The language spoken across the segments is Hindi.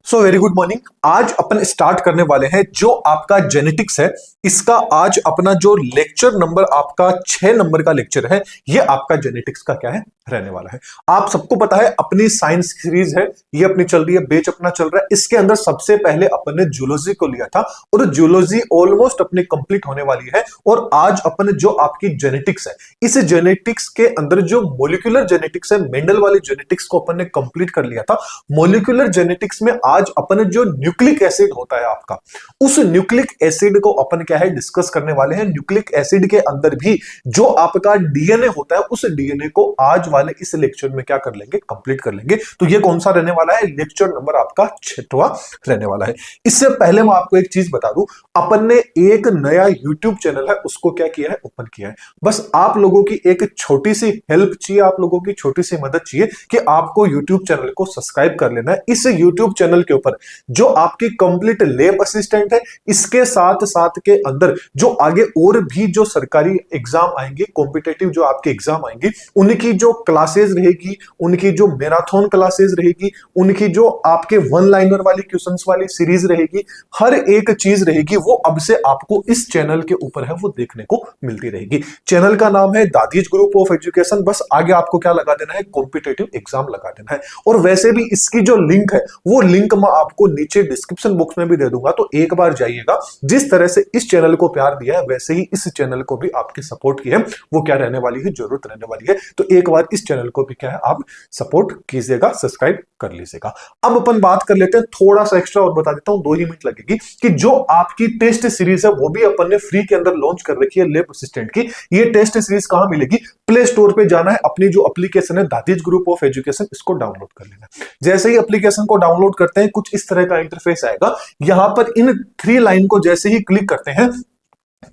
So very good morning. आज अपन स्टार्ट करने वाले हैं जो आपका जेनेटिक्स है, इसका आज अपना जो लेक्चर नंबर आपका 6 नंबर का लेक्चर है, ये आपका जेनेटिक्स का क्या है रहने वाला है। आप सबको पता है अपनी साइंस सीरीज है, ये अपनी चल रही है, बैच अपना चल रहा है। इसके अंदर सबसे पहले अपन ने जूलॉजी को लिया था और जूलॉजी ऑलमोस्ट अपनी कंप्लीट होने वाली है। और आज अपन जो आपकी जेनेटिक्स है, इस जेनेटिक्स के अंदर जो मोलिकुलर जेनेटिक्स है, मेंडल वाली जेनेटिक्स को अपन ने कंप्लीट कर लिया था। मोलिकुलर जेनेटिक्स में आज अपन जो न्यूक्लिक एसिड होता है आपका, उस न्यूक्लिक एसिड को अपन क्या है डिस्कस करने वाले हैं। न्यूक्लिक एसिड के अंदर भी जो आपका डीएनए होता है, उस डीएनए को आज वाले इस लेक्चर में क्या कर लेंगे, कंप्लीट कर लेंगे। तो ये कौन सा रहने वाला है, लेक्चर नंबर आपका 6वां रहने वाला है। इससे पहले मैं आपको एक चीज बता दूं, अपन ने एक नया यूट्यूब चैनल है उसको क्या किया है, ओपन किया है। बस आप लोगों की एक छोटी सी हेल्प चाहिए, आप लोगों की छोटी सी मदद चाहिए कि आपको यूट्यूब चैनल को सब्सक्राइब कर लेना है। इस यूट्यूब चैनल के ऊपर जो आपकी कंप्लीट लैब असिस्टेंट है, इसके साथ साथ के अंदर जो आगे और भी जो सरकारी एग्जाम आएंगे, कॉम्पिटेटिव जो आपके एग्जाम आएंगे, उनकी जो क्लासेस रहेगी, उनकी जो मैराथन क्लासेस रहेगी, उनकी जो आपके वन लाइनर वाली क्वेश्चंस वाली सीरीज रहेगी, हर एक चीज रहेगी, वो अब से आपको इस चैनल के ऊपर है वो देखने को मिलती रहेगी। चैनल का नाम है दादीज ग्रुप ऑफ एजुकेशन। बस आगे आपको क्या लगा देना है, कॉम्पिटेटिव एग्जाम लगा देना है। और वैसे भी इसकी जो लिंक है, वो लिंक मैं आपको नीचे डिस्क्रिप्शन बॉक्स में भी दे दूंगा, तो एक बार जाइएगा। जिस तरह से इस चैनल को प्यार दिया है, वैसे ही इस चैनल को भी आपके सपोर्ट की है वो क्या रहने वाली है, जरूरत रहने वाली है। तो एक बार इस चैनल को भी क्या है आप सपोर्ट कीजिएगा, सब्सक्राइब कर लीजिएगा। अब अपन बात कर लेते हैं, थोड़ा सा एक्स्ट्रा और बता देता हूं, 2 ही मिनट लगेगी, कि जो आपकी टेस्ट सीरीज है वो भी अपन ने फ्री के अंदर लॉन्च कर रखी है लैब असिस्टेंट की। ये टेस्ट सीरीज कहां मिलेगी, प्ले स्टोर पे जाना है, अपनी जो एप्लीकेशन है दादीज ग्रुप ऑफ एजुकेशन, इसको डाउनलोड कर लेना है। जैसे ही एप्लीकेशन को डाउनलोड करते हैं, कुछ इस तरह का इंटरफेस आएगा। यहां पर इन 3 लाइन को जैसे ही क्लिक करते हैं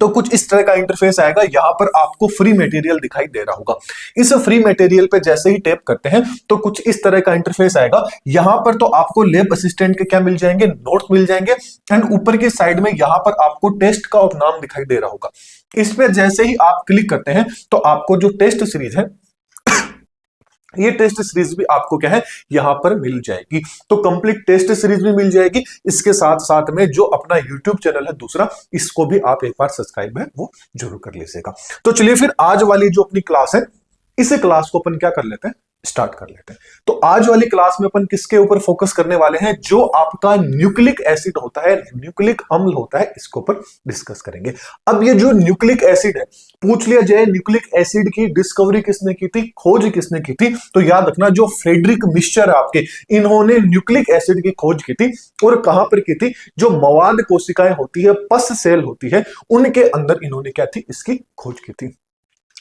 तो कुछ इस तरह का इंटरफेस आएगा। यहां पर आपको फ्री मटेरियल दिखाई दे रहा होगा। इस फ्री मटेरियल पे जैसे ही टैप करते हैं तो कुछ इस तरह का इंटरफेस आएगा। यहां पर तो आपको लैब असिस्टेंट के क्या मिल जाएंगे, नोट्स मिल जाएंगे। एंड ऊपर की साइड में यहां पर आपको टेस्ट का नाम दिखाई दे रहा होगा। इस पे जैसे ही आप क्लिक करते हैं तो आपको जो टेस्ट सीरीज है, ये टेस्ट सीरीज भी आपको क्या है यहां पर मिल जाएगी। तो कंप्लीट टेस्ट सीरीज भी मिल जाएगी। इसके साथ साथ में जो अपना यूट्यूब चैनल है दूसरा, इसको भी आप एक बार सब्सक्राइब है वो जरूर कर लीजिएगा। तो चलिए फिर आज वाली जो अपनी क्लास है, इस क्लास को अपन क्या कर लेते हैं, स्टार्ट कर लेते हैं। तो आज वाली क्लास में अपन किसके ऊपर फोकस करने वाले हैं, जो आपका न्यूक्लिक एसिड होता है, न्यूक्लिक अम्ल होता है, इसके ऊपर डिस्कस करेंगे। अब ये जो न्यूक्लिक एसिड है, पूछ लिया जाए न्यूक्लिक एसिड की डिस्कवरी किसने की थी, खोज किसने की थी, तो याद रखना जो फ्रेडरिक मिक्सचर है आपके, इन्होंने न्यूक्लिक एसिड की खोज की थी। और कहां पर की थी, जो मवाद कोशिकाएं होती है, पस सेल होती है, उनके अंदर इन्होंने क्या थी, इसकी खोज की थी।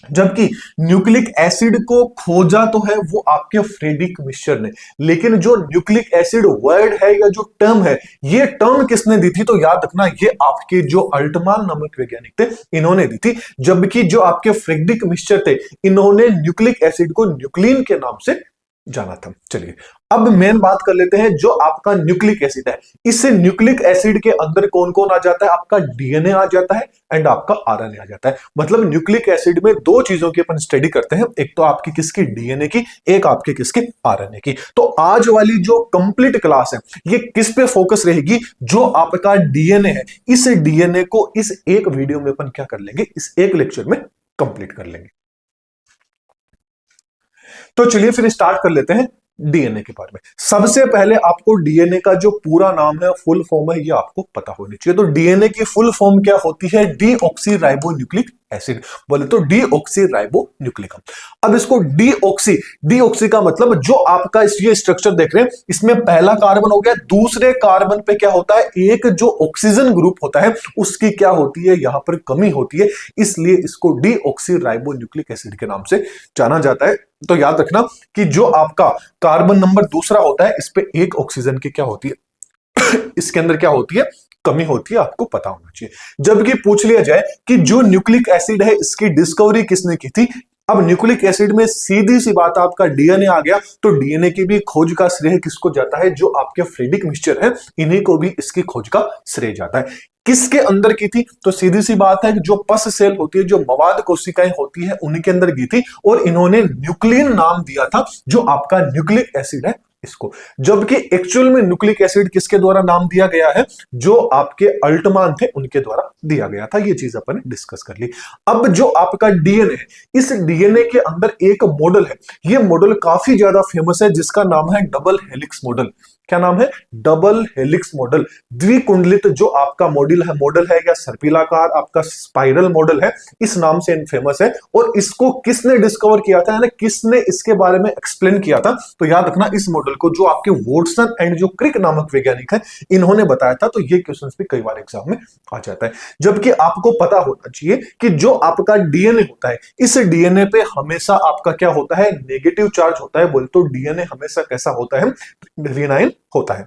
जबकि न्यूक्लिक एसिड को खोजा तो है वो आपके फ्रेडरिक मिक्सचर ने, लेकिन जो न्यूक्लिक एसिड वर्ड है या जो टर्म है, ये टर्म किसने दी थी, तो याद रखना ये आपके जो अल्टमान नामक वैज्ञानिक थे, इन्होंने दी थी। जबकि जो आपके फ्रेडरिक मिक्सचर थे, इन्होंने न्यूक्लिक एसिड को न्यूक्लिन के नाम से जाना था। चलिए अब मेन बात कर लेते हैं, जो आपका न्यूक्लिक एसिड है, इस न्यूक्लिक एसिड के अंदर कौन कौन आ जाता है, आपका डीएनए आ जाता है एंड आपका आरएनए आ जाता है। मतलब न्यूक्लिक एसिड में 2 चीजों की अपन स्टडी करते हैं, एक तो आपकी किसकी, डीएनए की, एक आपके किसके, आरएनए की। तो आज वाली जो कंप्लीट क्लास है ये किस पे फोकस रहेगी, जो आपका डीएनए है, इस डीएनए को इस एक वीडियो में अपन क्या कर लेंगे, इस एक लेक्चर में कंप्लीट कर लेंगे। तो चलिए फिर स्टार्ट कर लेते हैं डीएनए के बारे में। सबसे पहले आपको डीएनए का जो पूरा नाम है, फुल फॉर्म है, ये आपको पता होनी चाहिए। तो डीएनए की फुल फॉर्म क्या होती है, डीऑक्सीराइबोन्यूक्लिक एसिड, बोले तो डीऑक्सीराइबोन्यूक्लिक। अब इसको डीऑक्सी का मतलब जो आपका ये स्ट्रक्चर देख रहे हैं, इसमें पहला कार्बन हो गया, दूसरे कार्बन पे क्या होता है, एक जो ऑक्सीजन ग्रुप होता है उसकी क्या होती है, यहां पर कमी होती है, इसलिए इसको डीऑक्सीराइबोन्यूक्लिक एसिड के नाम से जाना जाता है। तो याद रखना कि जो आपका कार्बन नंबर दूसरा होता है, इस पे एक ऑक्सीजन की क्या होती है इसके अंदर क्या होती है, कमी होती है, आपको पता होना चाहिए। जबकि पूछ लिया जाए कि जो न्यूक्लिक एसिड है, इसकी डिस्कवरी किसने की थी, अब न्यूक्लिक एसिड में सीधी सी बात, आपका डीएनए आ गया, तो डीएनए की भी खोज का श्रेय किसको जाता है, जो आपके फ्रेडरिक मिक्सचर है, इन्हीं को भी इसकी खोज का श्रेय जाता है। किसके अंदर की थी, तो सीधी सी बात है कि जो पस सेल होती है, जो मवाद कोशिकाएं होती है, उनके अंदर की थी। और इन्होंने न्यूक्लियन नाम दिया था, जो आपका न्यूक्लिक एसिड है इसको। जबकि एक्चुअल में न्यूक्लिक एसिड किसके द्वारा नाम दिया गया है, जो आपके अल्टमान थे उनके द्वारा दिया गया था। ये चीज अपन ने डिस्कस कर ली। अब जो आपका डीएनए है, इस डीएनए के अंदर एक मॉडल है, ये मॉडल काफी ज्यादा फेमस है, जिसका नाम है डबल हेलिक्स मॉडल। क्या नाम है? Double helix model. द्विकुंडलित जो आपका मॉडल है या सर्पिलाकार आपका स्पाइरल मॉडल है, इस नाम से फेमस है। और इसको किसने डिस्कवर किया था, यानी किसने इसके बारे में एक्सप्लेन किया था? तो याद रखना, इस मॉडल को जो आपके वॉटसन एंड जो क्रिक नामक वैज्ञानिक है, इन्होंने बताया था। तो ये क्वेश्चन भी कई बार एग्जाम में आ जाता है। जबकि आपको पता होना चाहिए कि जो आपका डीएनए होता है, इस डीएनए पे हमेशा आपका क्या होता है? नेगेटिव चार्ज होता है। बोल तो डीएनए हमेशा कैसा होता है? रिनाइन होता है।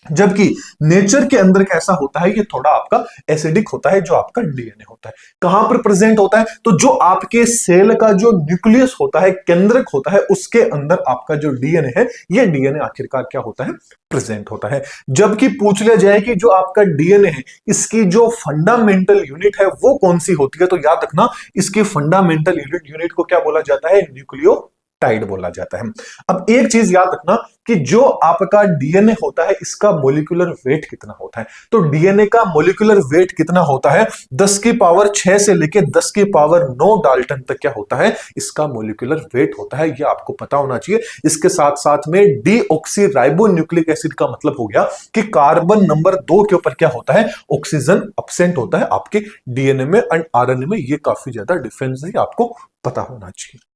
जबकि नेचर के अंदर कैसा होता है? ये थोड़ा आपका एसिडिक होता है, जो आपका डीएनए होता है। कहां पर प्रेजेंट होता है? तो जो आपके सेल का जो न्यूक्लियस होता है, केंद्रक होता है, उसके अंदर आपका जो डीएनए है, ये डीएनए आखिरकार क्या होता है? प्रेजेंट होता है। जबकि पूछ लिया जाए कि जो आपका डीएनए है, इसकी जो फंडामेंटल यूनिट है वो कौन सी होती है, तो याद रखना, इसकी फंडामेंटल यूनिट को क्या बोला जाता है? न्यूक्लियोटाइड बोला जाता है। अब एक चीज याद रखना कि जो आपका डीएनए होता है, इसका मोलिकुलर वेट कितना होता है? तो डीएनए का मोलिकुलर वेट कितना होता है? 10 की पावर 6 से लेकर 10 की पावर 9 डाल्टन तक क्या होता है? इसका मोलिकुलर वेट होता है। ये आपको पता होना चाहिए। इसके साथ साथ में डीऑक्सी राइबो न्यूक्लिक एसिड का मतलब हो गया कि कार्बन नंबर 2 के ऊपर क्या होता है? ऑक्सीजन अब्सेंट होता है आपके डीएनए में एंड आरएनए में। ये काफी ज्यादा डिफरेंस है, आपको पता होना चाहिए।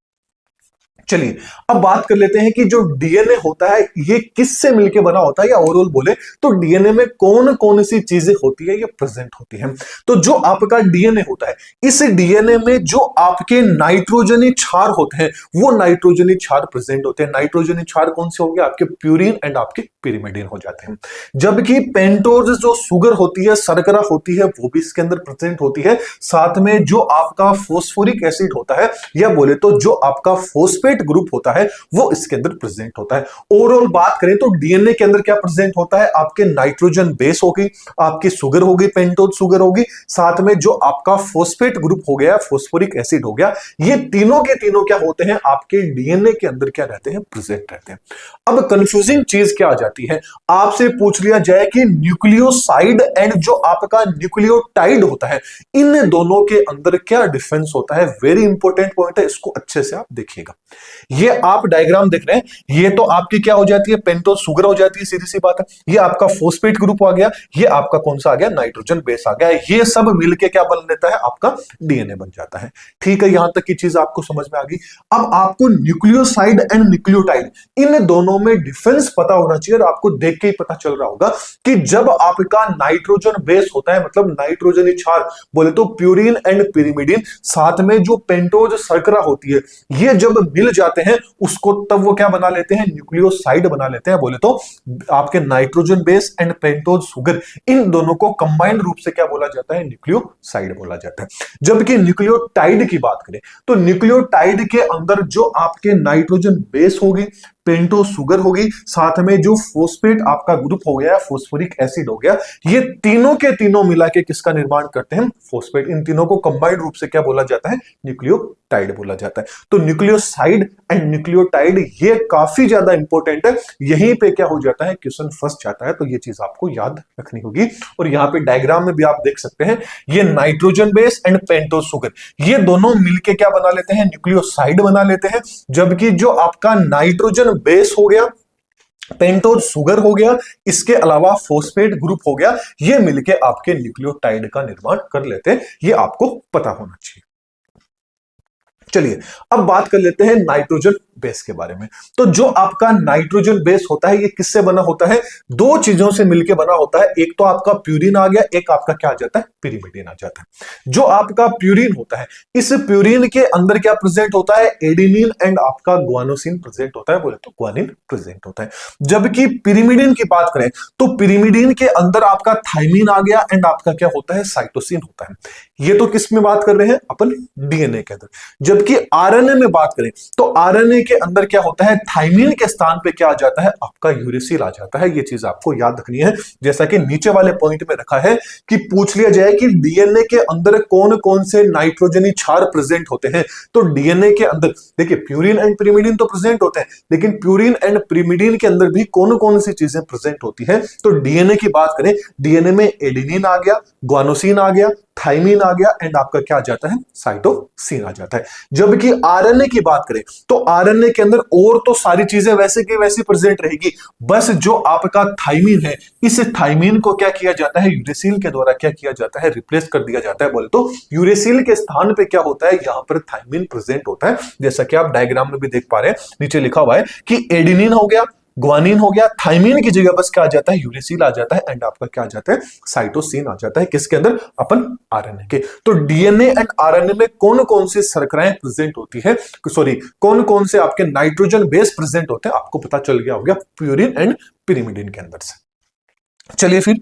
चलिए अब बात कर लेते हैं कि जो डीएनए होता है, ये किससे मिलके बना होता है, या ओवरऑल बोले तो डीएनए में कौन कौन सी चीजें होती है, ये प्रेजेंट होती हैं। तो जो आपका डीएनए होता है, इस डीएनए में जो आपके नाइट्रोजनी क्षार होते हैं, वो नाइट्रोजनी क्षार प्रेजेंट होते हैं। नाइट्रोजनी क्षार कौन से होंगे? आपके प्यूरिन एंड आपके पिरिमिडिन हो जाते हैं। जबकि पेंटोज जो शुगर होती है, शर्करा होती है, वो भी इसके अंदर प्रेजेंट होती है। साथ में जो आपका फोस्फोरिक एसिड होता है, या बोले तो जो आपका फोस्फेट ग्रुप होता है, वो इसके अंदर प्रेजेंट होता है। ओवरऑल बात करें तो डीएनए के अंदर क्या प्रेजेंट होता है? आपके नाइट्रोजन बेस होगी, आपकी शुगर होगी, पेंटोज शुगर होगी, साथ में जो आपका फोस्फेट ग्रुप हो गया, फोस्फोरिक एसिड हो गया। ये तीनों के तीनों क्या होते हैं? आपके डीएनए के अंदर क्या रहते हैं? प्रेजेंट रहते हैं। अब कंफ्यूजिंग चीज क्या आ जाती है? आपसे पूछ लिया जाए कि न्यूक्लियोसाइड एंड जो आपका न्यूक्लियोटाइड होता है, इन दोनों के अंदर क्या डिफरेंस होता है? वेरी इंपॉर्टेंट पॉइंट है, इसको अच्छे से आप देखिएगा। ये आप डायग्राम देख रहे हैं, ये तो आपकी क्या हो जाती है? पेंटोज शुगर हो जाती है, सीधी सी बात है। ये आपका फोस्फेट ग्रुप आ गया, ये आपका कौन सा आ गया? नाइट्रोजन बेस आ गया। ये सब मिलके क्या बन लेता है? आपका डीएनए बन जाता है। ठीक है, यहां तक की चीज आपको समझ में आ गई। अब आपको न्यूक्लियोसाइड एंड न्यूक्लियोटाइड, इन दोनों में डिफरेंस पता होना चाहिए। और आपको देख के ही पता चल रहा होगा कि जब आपका नाइट्रोजन बेस होता है, मतलब नाइट्रोजनी क्षार बोले तो प्यूरिन एंड पिरिमिडिन, साथ में जो पेंटोज शर्करा होती है, ये जब मिल जाते हैं उसको तब वो क्या बना लेते हैं? न्यूक्लियोसाइड बना लेते हैं। बोले तो आपके nitrogen base and pentose sugar, इन दोनों को कंबाइंड रूप से क्या बोला जाता है? न्यूक्लियोसाइड बोला जाता है। जबकि न्यूक्लियोटाइड की बात करें तो न्यूक्लियोटाइड के अंदर जो आपके नाइट्रोजन बेस होगी, पेंटोज शुगर होगी, साथ में जो फोस्फेट आपका ग्रुप हो गया, फोस्फोरिक एसिड हो गया, ये तीनों के तीनों मिला के किसका निर्माण करते हैं? फोस्फेट। इन तीनों को कंबाइंड रूप से क्या बोला जाता है? न्यूक्लियोटाइड बोला जाता है। तो न्यूक्लियोसाइड एंड न्यूक्लियोटाइड ये काफी ज्यादा इंपॉर्टेंट है। यहीं पे क्या हो जाता है? क्वेश्चन फंस जाता है। तो ये चीज आपको याद रखनी होगी। और यहाँ पे डायग्राम में भी आप देख सकते हैं, ये nitrogen base and pentose sugar, ये दोनों मिलके क्या बना लेते हैं? न्यूक्लियोसाइड बना लेते हैं। जबकि जो आपका नाइट्रोजन बेस हो गया, पेंटोज शुगर हो गया, इसके अलावा फोस्फेट ग्रुप हो गया, ये मिलके आपके न्यूक्लियोटाइड का निर्माण कर लेते हैं। ये आपको पता होना चाहिए। चलिए अब बात कर लेते हैं नाइट्रोजन बेस के बारे में। तो जो आपका नाइट्रोजन बेस होता है, ये किससे बना होता है? दो चीजों से मिलकर बना होता है। एक तो आपका प्यूरिन आ गया, एक आपका क्या आ जाता है? पिरिमिडिन आ जाता है। जो आपका प्यूरिन होता है, इस प्यूरिन के अंदर क्या प्रेजेंट होता है? एडेनिन एंड आपका ग्वानोसिन प्रेजेंट होता है। बोले तो ग्वानिन प्रेजेंट होता है। जबकि पिरिमिडिन की बात करें तो पिरिमिडिन के अंदर आपका थाइमिन आ गया एंड आपका क्या होता है? साइटोसिन होता है। ये तो किस में बात कर रहे हैं अपन? डीएनए के अंदर। जबकि आरएनए में बात करें तो आरएनए के अंदर क्या होता है, थाइमीन के स्थान पे क्या आ जाता है, आपका यूरेसिल आ जाता है। ये चीज आपको याद रखनी है, जैसा कि नीचे वाले पॉइंट में रखा है कि पूछ लिया जाए कि डीएनए के अंदर कौन कौन से नाइट्रोजनी क्षार प्रेजेंट होते हैं। तो डीएनए के अंदर देखिए प्यूरिन एंड पिरिमिडिन तो प्रेजेंट होते हैं, लेकिन प्यूरिन एंड पिरिमिडिन के अंदर भी कौन कौन सी चीजें प्रेजेंट होती है। तो डीएनए की बात करें, डीएनए में एडेनिन आ गया, ग्वानोसिन आ गया, थाइमीन आ गया एंड आपका क्या आ जाता है, साइटोसिन आ जाता है। जबकि आरएनए की बात करें तो आरएनए के अंदर और तो सारी चीजें वैसे की वैसी प्रेजेंट रहेगी, बस जो आपका थाइमीन है, इस थाइमीन को क्या किया जाता है, यूरेसिल के द्वारा क्या किया जाता है, रिप्लेस कर दिया जाता है। बोले तो यूरेसिल के स्थान पे क्या होता है, यहां पर थाइमीन प्रेजेंट होता है। जैसा कि आप डायग्राम में भी देख पा रहे हैं, नीचे लिखा हुआ है कि एडेनिन हो गया, ग्वानिन हो गया, थाइमीन की जगह बस क्या आ जाता है, यूरेसिल आ जाता है एंड आपका क्या आ जाता है, साइटोसिन आ जाता है। किसके अंदर, अपन आरएनए के। तो डीएनए एंड आरएनए में कौन कौन सी शर्कराएं प्रेजेंट होती है, सॉरी कौन कौन से आपके नाइट्रोजन बेस प्रेजेंट होते हैं, आपको पता चल गया होगा प्यूरिन एंड पिरिमिडिन के अंदर से। चलिए फिर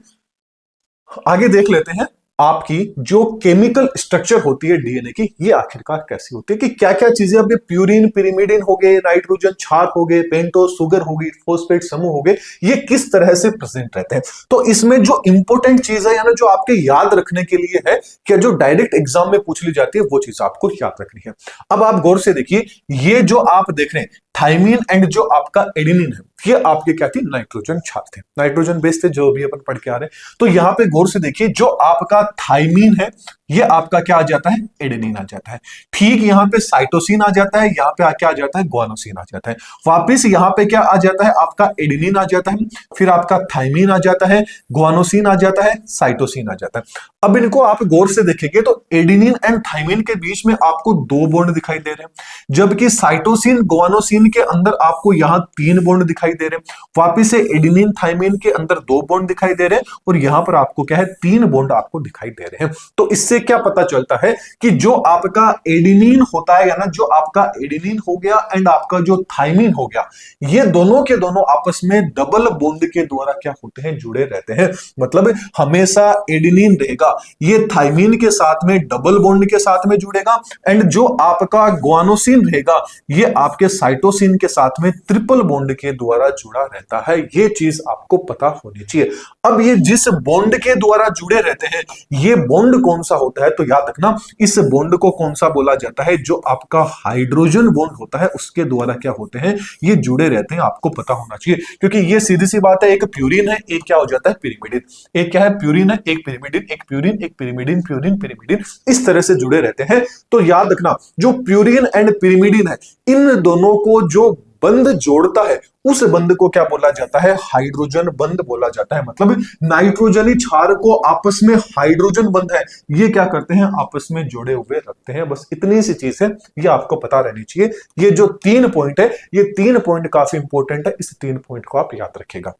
आगे देख लेते हैं आपकी जो केमिकल स्ट्रक्चर होती है डीएनए की, ये आखिरकार कैसी होती है, कि क्या क्या चीजें, अब प्यूरिन पिरिमिडिन हो गए, नाइट्रोजन क्षार हो गए, पेंटोज शुगर हो गई, फोस्फेट समूह हो गए, ये किस तरह से प्रेजेंट रहते हैं। तो इसमें जो इंपॉर्टेंट चीज है, यानी जो आपके याद रखने के लिए है, कि जो डायरेक्ट एग्जाम में पूछ ली जाती है, वो चीज आपको याद रखनी है। अब आप गौर से देखिए, ये जो आप देख रहे हैं थाइमीन एंड जो आपका एडेनिन है, ये आपके क्या थी, नाइट्रोजन क्षार थे, नाइट्रोजन बेस थे, जो भी अपन पढ़ के आ रहे हैं। तो यहां पे गौर से देखिए, जो आपका थाइमीन है, ये आपका क्या आ जाता है, एडेनिन आ जाता है। ठीक यहां पे साइटोसिन आ जाता है, यहां पे क्या आ जाता है, ग्वानोसिन आ जाता है। वापिस यहां पे क्या आ जाता है, आपका एडेनिन आ जाता है, फिर आपका थाइमीन आ जाता है, ग्वानोसिन आ जाता है, साइटोसिन आ जाता है। अब इनको आप गौर से देखेंगे तो एडेनिन एंड थाइमीन के बीच में आपको 2 बॉन्ड दिखाई दे रहे हैं, जबकि साइटोसिन ग्वानोसिन के अंदर आपको यहां 3 बॉन्ड दिखाई दे रहे हैं। वापिस से एडेनिन थाइमीन के अंदर 2 बॉन्ड दिखाई दे रहे हैं, और यहां पर आपको क्या है, 3 बॉन्ड आपको दिखाई दे रहे हैं। तो इससे क्या पता चलता है कि जो आपका एडेनिन होता है, या ना जो आपका एडेनिन हो गया एंड आपका जो थाइमीन हो गया, ये दोनों के दोनों आपस में डबल बॉन्ड के द्वारा क्या होते हैं, जुड़े रहते हैं। मतलब हमेशा एडेनिन रहेगा, ये थाइमीन के साथ में डबल बॉन्ड के साथ में जुड़ेगा, एंड जो आपका ग्वानोसिन रहेगा, ये आपके साइटोसिन के साथ में ट्रिपल बॉन्ड के द्वारा जुड़ा रहता है। ये चीज आपको पता होनी चाहिए। अब ये जिस बॉन्ड के द्वारा जुड़े रहते हैं, ये बॉन्ड कौन सा होता है, तो याद रखना इस बॉन्ड को कौन सा बोला जाता है, जो आपका हाइड्रोजन बॉन्ड होता है उसके द्वारा क्या होते हैं, ये जुड़े रहते हैं। आपको पता होना चाहिए, क्योंकि ये सीधी सी बात है, एक प्यूरिन है, एक क्या हो जाता है, पिरिमिडिन। एक क्या है, प्यूरिन है, एक पिरिमिडिन, एक प्यूरिन, एक पिरिमिडिन, प्यूरिन, पिरिमिडिन, इस तरह से जुड़े रहते हैं। तो याद रखना, जो प्यूरिन एंड पिरिमिडिन है, इन दोनों को जो बंध जोड़ता है, उस बंध को क्या बोला जाता है, हाइड्रोजन बंध बोला जाता है। मतलब नाइट्रोजनी क्षार को आपस में हाइड्रोजन बंध है, ये क्या करते हैं, आपस में जोड़े हुए रखते हैं। बस इतनी सी चीज है, ये आपको पता रहनी चाहिए। ये जो 3 पॉइंट है, ये 3 पॉइंट काफी इंपॉर्टेंट है, इस 3 पॉइंट को आप याद रखिएगा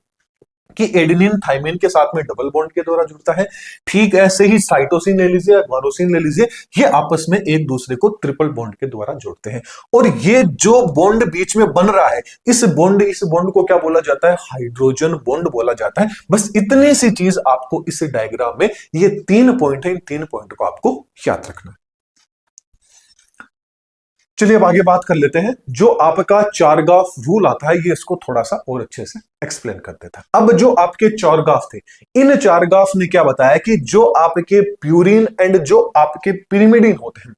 कि एडेनिन थाइमीन के साथ में डबल बॉन्ड के द्वारा जुड़ता है। ठीक ऐसे ही साइटोसिन ले लीजिए, ग्वानोसिन ले लीजिए, ये आपस में एक दूसरे को ट्रिपल बॉन्ड के द्वारा जोड़ते हैं। और ये जो बॉन्ड बीच में बन रहा है, इस बॉन्ड को क्या बोला जाता है, हाइड्रोजन बॉन्ड बोला जाता है। बस इतनी सी चीज आपको इस डायग्राम में, ये 3 पॉइंट है, इन 3 पॉइंट को आपको याद रखना है। चलिए अब आगे बात कर लेते हैं, जो आपका चारगाफ रूल आता है, ये इसको थोड़ा सा और अच्छे से एक्सप्लेन कर देता है। अब जो आपके चारगाफ थे, इन चारगाफ ने क्या बताया कि जो आपके प्यूरिन एंड जो आपके पिरिमिडिन होते हैं,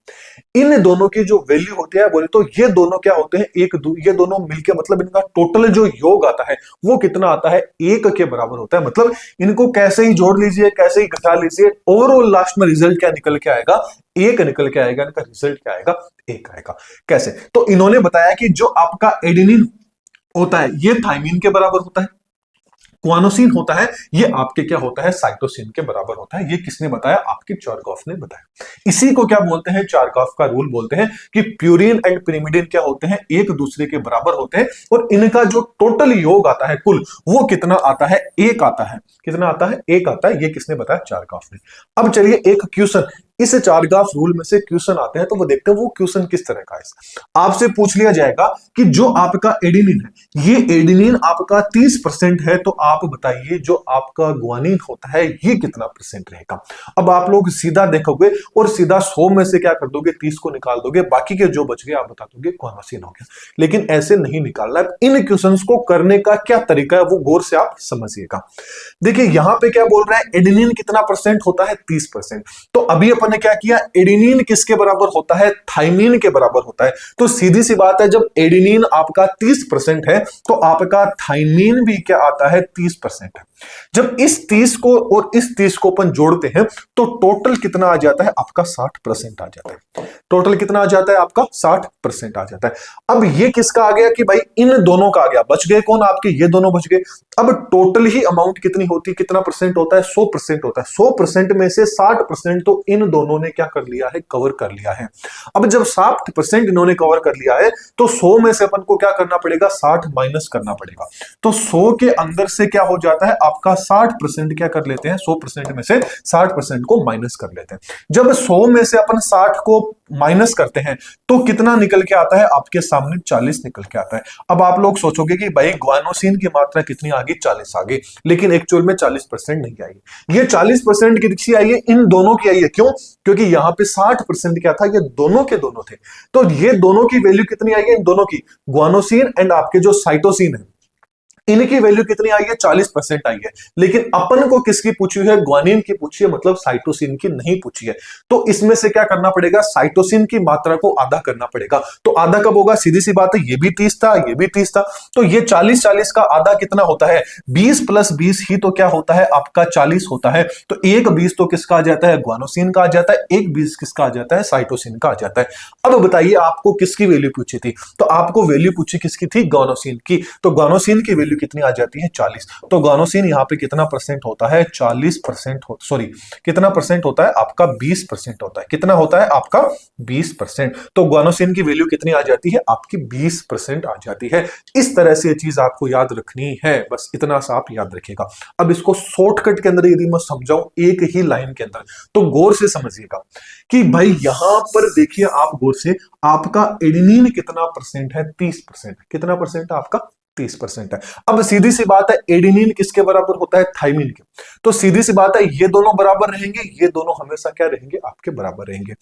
इन दोनों की जो वैल्यू होती है, बोले तो ये दोनों क्या होते हैं, ये दोनों मिलके, मतलब इनका टोटल जो योग आता है वो कितना आता है, 1 के बराबर होता है। मतलब इनको कैसे ही जोड़ लीजिए, कैसे ही घटा लीजिए, ओवरऑल लास्ट में रिजल्ट क्या निकल के आएगा, 1 निकल के आएगा। इनका रिजल्ट क्या आएगा, 1 आएगा। कैसे, तो इन्होंने बताया कि जो आपका एडेनिन होता है, ये थाइमीन के बराबर होता है, ग्वानोसिन होता है, ये आपके क्या होता है, साइटोसिन के बराबर होता है। ये किसने बताया, आपके चारगाफ ने बताया। इसी को क्या बोलते हैं, चारगाफ का रूल बोलते हैं, कि प्यूरिन एंड पिरिमिडिन क्या होते हैं, एक दूसरे के बराबर होते हैं, और इनका जो टोटल योग आता है कुल, वो कितना आता है, 1 आता है। कितना आता है, 1 आता है। ये किसने बताया, चारगाफ ने। अब चलिए एक क्वेश्चन इस चार ग्राफ रूल में से क्वेश्चन आते हैं, तो वो देखते हैं वो क्वेश्चन किस तरह का है। आपसे पूछ लिया जाएगा कि जो आपका एडेनिन है, ये एडेनिन आपका 30% है, तो आप बताइए जो आपका ग्वानिन होता है ये कितना परसेंट रहेगा। अब आप लोग सीधा देखोगे और सीधा 100 में से क्या कर दोगे, 30 को निकाल दोगे, बाकी के जो बच गए आप बता दोगे ग्वानोसिन हो गया। लेकिन ऐसे नहीं निकालना है। इन क्वेश्चंस को करने का क्या तरीका है वो गौर से आप समझिएगा। देखिए यहां पे क्या बोल रहा है, एडेनिन कितना परसेंट होता है, 30%। तो अभी अपन ने क्या किया, एडेनिन किसके बराबर होता है, थाइमिन के बराबर होता है। तो सीधी सी बात है, जब एडेनिन आपका 30% है तो आपका थाइमिन भी क्या आता है, 30% है। जब इस 30 को और इस 30 को अपन जोड़ते हैं तो टोटल कितना आ जाता है, आपका 60% आ जाता है। टोटल कितना आ जाता है, आपका 60% आ जाता है। अब ये किसका आ गया कि भाई इन दोनों का आ गया, बच गए कौन, आपके ये दोनों बच गए। अब टोटल ही अमाउंट कितनी होती है, कितना परसेंट होता है, 100% होता है। 100% में से 60% तो इन दोनों ने क्या कर लिया है, कवर कर लिया है। अब जब 60% इन्होंने कवर कर लिया है तो 100 में से अपन को क्या करना पड़ेगा, 60 माइनस करना पड़ेगा। तो 100 के अंदर से क्या हो जाता है, आपका 60% क्या कर लेते हैं, 100% में से 60% को माइनस कर लेते हैं। जब 100 में से अपन 60 को माइनस करते हैं तो कितना निकल के आता है, आपके सामने 40 निकल के आता है। अब आप लोग सोचोगे कि भाई ग्वानोसिन की मात्रा कितनी आ गई, 40 आ गई, लेकिन एक्चुअल में 40% नहीं आई। ये 40% किसकी आई है, इन दोनों की आई है। क्यों, क्योंकि यहां पे 60% क्या था, ये दोनों के दोनों थे। तो ये दोनों की वैल्यू कितनी आई है, इन दोनों की, ग्वानोसिन एंड आपके जो साइटोसिन है, इनकी वैल्यू कितनी आई है, 40% आई है। लेकिन अपन को किसकी पूछी है, ग्वानिन की पूछी है, मतलब साइटोसिन की नहीं पूछी है। तो इसमें से क्या करना पड़ेगा, साइटोसिन की मात्रा को आधा करना पड़ेगा। तो आधा कब होगा, सीधी सी बात है, ये भी 30 था, ये भी 30 था, तो ये 40-40 का आधा कितना होता है, 20 + 20 ही तो क्या होता है, आपका 40 होता है। तो एक 20 तो किसका आ जाता है, ग्वानोसिन का आ जाता है, एक 20 किसका आ जाता है, साइटोसिन का आ जाता है। अब बताइए आपको किसकी वैल्यू पूछी थी, तो आपको वैल्यू पूछी किसकी थी, ग्वानोसिन की। तो ग्वानोसिन की वैल्यू कितनी आ जाती है, 40। तो ग्वानोसिन यहां पे कितना परसेंट होता है, 40% सॉरी कितना परसेंट होता है, आपका 20% होता है। कितना होता है, आपका 20%। तो ग्वानोसिन की वैल्यू कितनी आ जाती है, आपकी 20% आ जाती है। इस तरह से ये चीज आपको याद रखनी है, बस इतना सा आप याद रखिएगा। अब इसको शॉर्टकट के अंदर यदि मैं समझाऊं एक ही लाइन के अंदर, तो गौर से समझिएगा कि भाई यहां पर देखिए आप गौर से, आपका एडेनिन कितना परसेंट है, 30%। कितना परसेंट है आपका, 30% है। अब सीधी सी बात है, एडेनिन किसके बराबर होता है, थाइमिन के। तो सीधी सी बात है, ये दोनों बराबर रहेंगे, ये दोनों हमेशा क्या रहेंगे, आपके बराबर रहेंगे।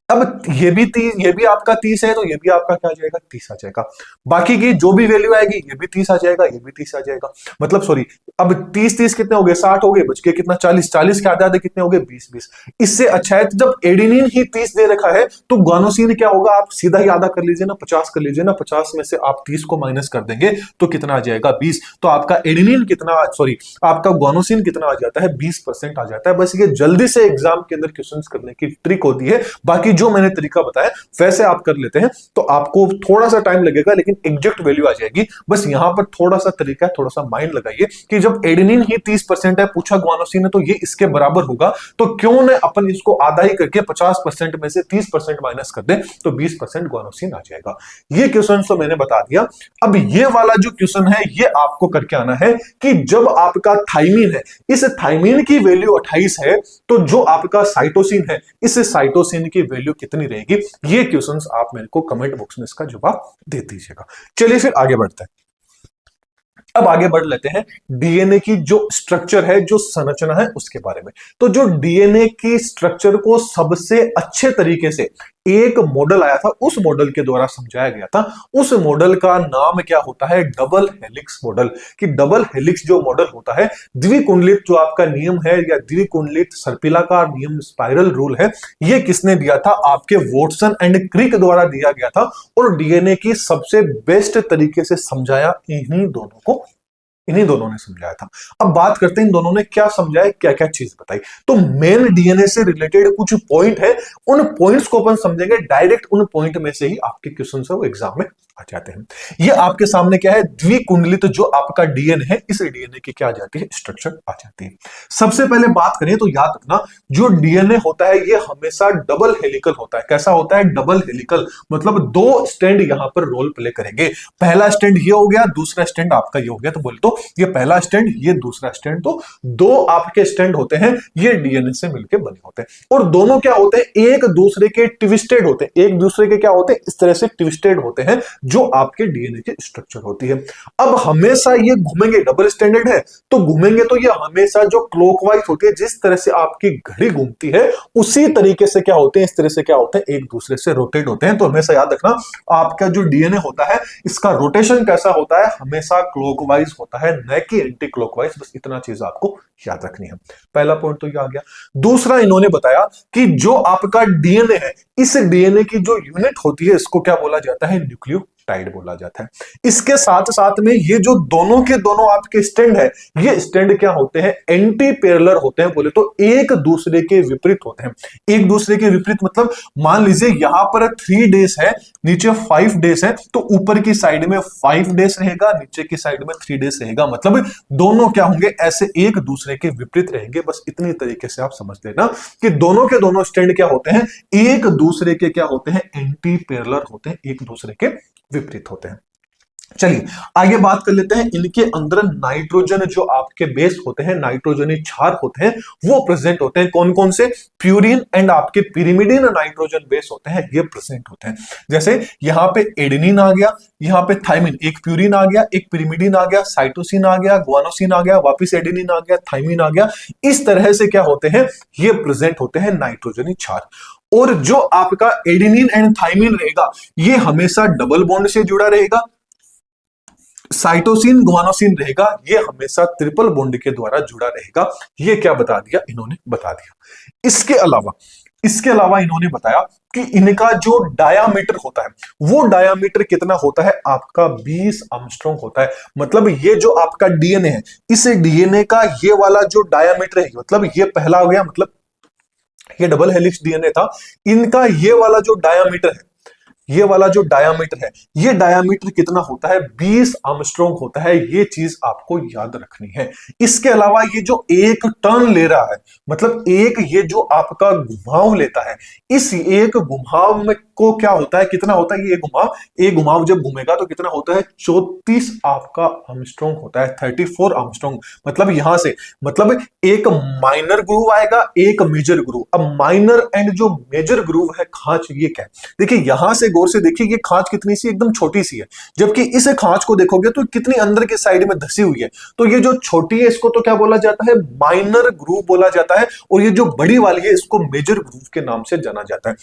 अब ये भी 30, ये भी आपका 30 है, तो ये भी आपका क्या आ जाएगा, 30 आ जाएगा। बाकी की जो भी वैल्यू आएगी, ये भी 30 आ जाएगा, ये भी 30 आ जाएगा। मतलब सॉरी, अब 30-30 कितने हो गए, 60 हो गए, बच के कितना, 40 के आधे आधे कितने हो गए, 20-20। इससे अच्छा है, जब एडेनिन ही 30 दे रखा है तो ग्वानोसिन क्या होगा, आप सीधा ही आधा कर लीजिए ना, 50 कर लीजिए ना। 50 में से आप 30 को माइनस कर देंगे तो कितना आ जाएगा, 20। तो आपका एडेनिन कितना, सॉरी आपका ग्वानोसिन कितना आ जाता है, 20% आ जाता है। बस ये जल्दी से एग्जाम के अंदर क्वेश्चंस करने की ट्रिक होती है। बाकी जो मैंने तरीका बताया वैसे आप कर लेते हैं तो आपको थोड़ा सा टाइम लगेगा, लेकिन एग्जैक्ट वैल्यू आ जाएगी। बस यहां पर थोड़ा सा तरीका है, थोड़ा सा माइंड लगाइए कि जब एडेनिन ही 30% है, पूछा ग्वानोसिन है तो ये इसके बराबर होगा, तो क्यों न अपन इसको आधा ही करके 50% में से 30% माइनस कर दे, तो 20% ग्वानोसिन आ जाएगा। ये क्वेश्चन तो मैंने बता दिया। अब ये वाला जो क्वेश्चन है ये आपको करके आना है कि जब आपका थाइमिन है, इस थाइमिन की वैल्यू 28 है, तो जो आपका साइटोसिन है, इस साइटोसिन की वैल्यू कितनी रहेगी। ये क्वेश्चंस आप मेरे को कमेंट बॉक्स में इसका जवाब दे दीजिएगा। चलिए फिर आगे बढ़ते हैं। अब आगे बढ़ लेते हैं डीएनए की जो स्ट्रक्चर है, जो संरचना है उसके बारे में। तो जो डीएनए की स्ट्रक्चर को सबसे अच्छे तरीके से एक मॉडल आया था, उस मॉडल के द्वारा समझाया गया था। उस मॉडल का नाम क्या होता है, डबल हेलिक्स मॉडल। कि डबल हेलिक्स जो मॉडल होता है, द्विकुंडलित जो आपका नियम है या द्विकुंडलित सर्पिलाकार नियम, स्पाइरल रूल है, ये किसने दिया था, आपके वॉटसन एंड क्रिक द्वारा दिया गया था। और डीएनए की सबसे बेस्ट तरीके से समझाया इन्हीं दोनों ने समझाया था। अब बात करते हैं इन दोनों ने क्या समझाया, क्या क्या चीज बताई। तो मेन डीएनए से रिलेटेड कुछ पॉइंट है, उन पॉइंट्स को अपन समझेंगे। डायरेक्ट उन पॉइंट में से ही आपके क्वेश्चन है वो एग्जाम में आ जाते हैं। ये आपके सामने क्या है, द्विकुंडलित जो आपका डीएनए है, इस डीएनए की क्या आ जाती है, स्ट्रक्चर आ जाती है। सबसे पहले बात करें तो याद रखना, जो डीएनए होता है ये हमेशा डबल हेलिकल होता है। कैसा होता है, डबल हेलिकल, मतलब दो स्टैंड यहां पर रोल प्ले करेंगे। पहला स्टैंड ये हो गया, दूसरा स्टैंड आपका ये हो गया। तो बोल तो ये पहला स्टैंड, ये दूसरा स्टैंड, तो दो आपके स्टैंड होते हैं, ये डीएनए से मिलकर बने होते हैं और दोनों क्या होते हैं, एक दूसरे के ट्विस्टेड होते हैं, एक दूसरे के क्या होते हैं, इस तरह से ट्विस्टेड होते हैं जो आपके डीएनए के स्ट्रक्चर होती है। अब हमेशा ये घूमेंगे, डबल स्टैंडर्ड है तो घूमेंगे तो ये हमेशा जो क्लॉकवाइज होती है, जिस तरह से आपकी घड़ी घूमती है उसी तरीके से क्या होते हैं, इस तरह से क्या होते हैं, एक दूसरे से रोटेट होते हैं। तो हमेशा याद रखना आपका जो डीएनए होता है इसका रोटेशन कैसा होता है, हमेशा क्लॉकवाइज होता है, न कि एंटी क्लॉकवाइज। बस इतना चीज आपको याद रखनी है। पहला पॉइंट तो ये आ गया। दूसरा इन्होंने बताया कि जो आपका डीएनए है, इस डीएनए की जो यूनिट होती है इसको क्या बोला जाता है, न्यूक्लियोटाइड बोला जाता है। इसके साथ साथ में ये जो दोनों के दोनों आपके स्टैंड है, ये स्टैंड क्या होते हैं, एंटी पैरेलल होते हैं, बोले तो एक दूसरे के विपरीत होते हैं। एक दूसरे के विपरीत मतलब मान लीजिए यहां पर 3 डेज है, नीचे 5 डेज है, तो ऊपर की साइड में 5 डेज रहेगा, नीचे की साइड में 3 डेज रहेगा, मतलब दोनों क्या होंगे, ऐसे एक दूसरे के विपरीत रहेंगे। बस इतनी तरीके से आप समझ लेना कि दोनों के दोनों स्टैंड क्या होते हैं, एक दूसरे के क्या होते हैं, एंटी पैरेलल होते हैं, एक दूसरे के विपरीत होते हैं। चलिए आगे बात कर लेते हैं। इनके अंदर नाइट्रोजन जो आपके बेस होते हैं, नाइट्रोजनी क्षार होते हैं, वो प्रेजेंट होते हैं। कौन कौन से, प्यूरिन एंड आपके पिरिमिडिन नाइट्रोजन बेस होते हैं, ये प्रेजेंट होते हैं। जैसे यहां पे एडेनिन आ गया, यहां पे थाइमिन, एक प्यूरिन आ गया, एक पिरिमिडिन आ गया, साइटोसिन आ गया, ग्वानोसिन आ गया, वापिस एडेनिन आ गया, थाइमिन आ गया। इस तरह से क्या होते हैं, ये प्रेजेंट होते हैं नाइट्रोजनी क्षार। और जो आपका एडेनिन एंड थाइमिन रहेगा, ये हमेशा डबल बॉन्ड से जुड़ा रहेगा। साइटोसिन ग्वानोसिन रहेगा, ये हमेशा ट्रिपल बॉन्ड के द्वारा जुड़ा रहेगा। ये क्या बता दिया, इन्होंने बता दिया। इसके अलावा इन्होंने बताया कि इनका जो डायामीटर होता है, वो डायामीटर कितना होता है, आपका 20 एंगस्ट्रॉम होता है। मतलब ये जो आपका डीएनए है, इस डीएनए का ये वाला जो डायामीटर है, मतलब ये पहला हो गया, मतलब ये डबल हेलिक्स डीएनए था, इनका ये वाला जो डायामीटर है, ये वाला जो डायामीटर है, ये डायामीटर कितना होता है, 20 एंगस्ट्रॉम होता है। ये चीज आपको याद रखनी है। इसके अलावा ये जो एक टर्न ले रहा है, मतलब एक ये जो आपका घुमाव लेता है, इस एक घुमाव में को क्या होता है, कितना होता है ये घुमाव, एक घुमाव जब घूमेगा तो कितना होता है, 34 आपका एंगस्ट्रॉम होता है, 34 एंगस्ट्रॉम। मतलब यहां से, मतलब एक माइनर ग्रूव आएगा, एक मेजर ग्रूव। अब माइनर एंड जो मेजर ग्रूव है खांच, ये क्या है, देखिए यहां से गौर से देखिए, ये खांच कितनी सी, एकदम छोटी सी है, जबकि इस खांच को देखोगे तो कितनी अंदर के साइड में धसी हुई है। तो ये जो छोटी है इसको तो क्या बोला जाता है, माइनर ग्रूव बोला जाता है, और ये जो बड़ी वाली है इसको मेजर ग्रूव के नाम से जाना जाता है।